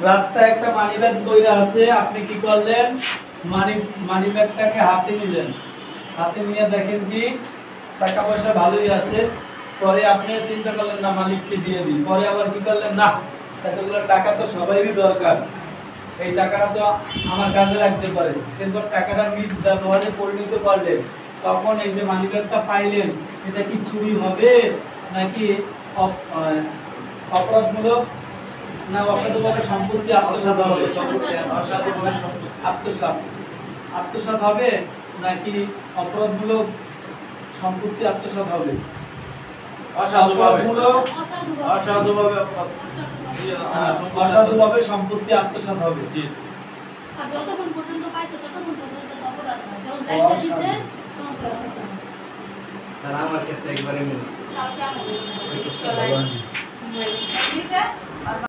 রাস্তায় একটা মানিব্যাগ কইরা আছে, আপনি কি করলেন? মানিব্যাগটাকে হাতে নিলেন, হাতে নিয়ে দেখেন কি টাকা পয়সা ভালোই আছে। পরে আপনি চিন্তা করলেন না মালিককে দিয়ে দিই। পরে আবার কি করলেন, না এতগুলো টাকা তো সবাইরই দরকার, এই টাকাটা তো আমার কাজে লাগতে পারে, কিন্তু টাকাটা মিস ব্যবহারে পরিণত করলেন। তখন এই যে মানিব্যাগটা পাইলেন, এটা কি চুরি হবে নাকি অপরাধমূলক না অসাধুভাবে সম্পত্তি আত্মসাৎ হবে? অসাধুভাবে আত্মসাৎ হবে নাকি অপরাধমূলক সম্পত্তি আত্মসাৎ হবে? অসাধুভাবে সম্পত্তি আত্মসাৎ হবে। যতক্ষণ পর্যন্ত পাইছে ততক্ষণ পর্যন্ত অপরাধ না, যখন দায়িত্ব দিছে তখন অপরাধ না। স্যার আমার ক্ষেত্রে একবারে মিল। তাও কেমন?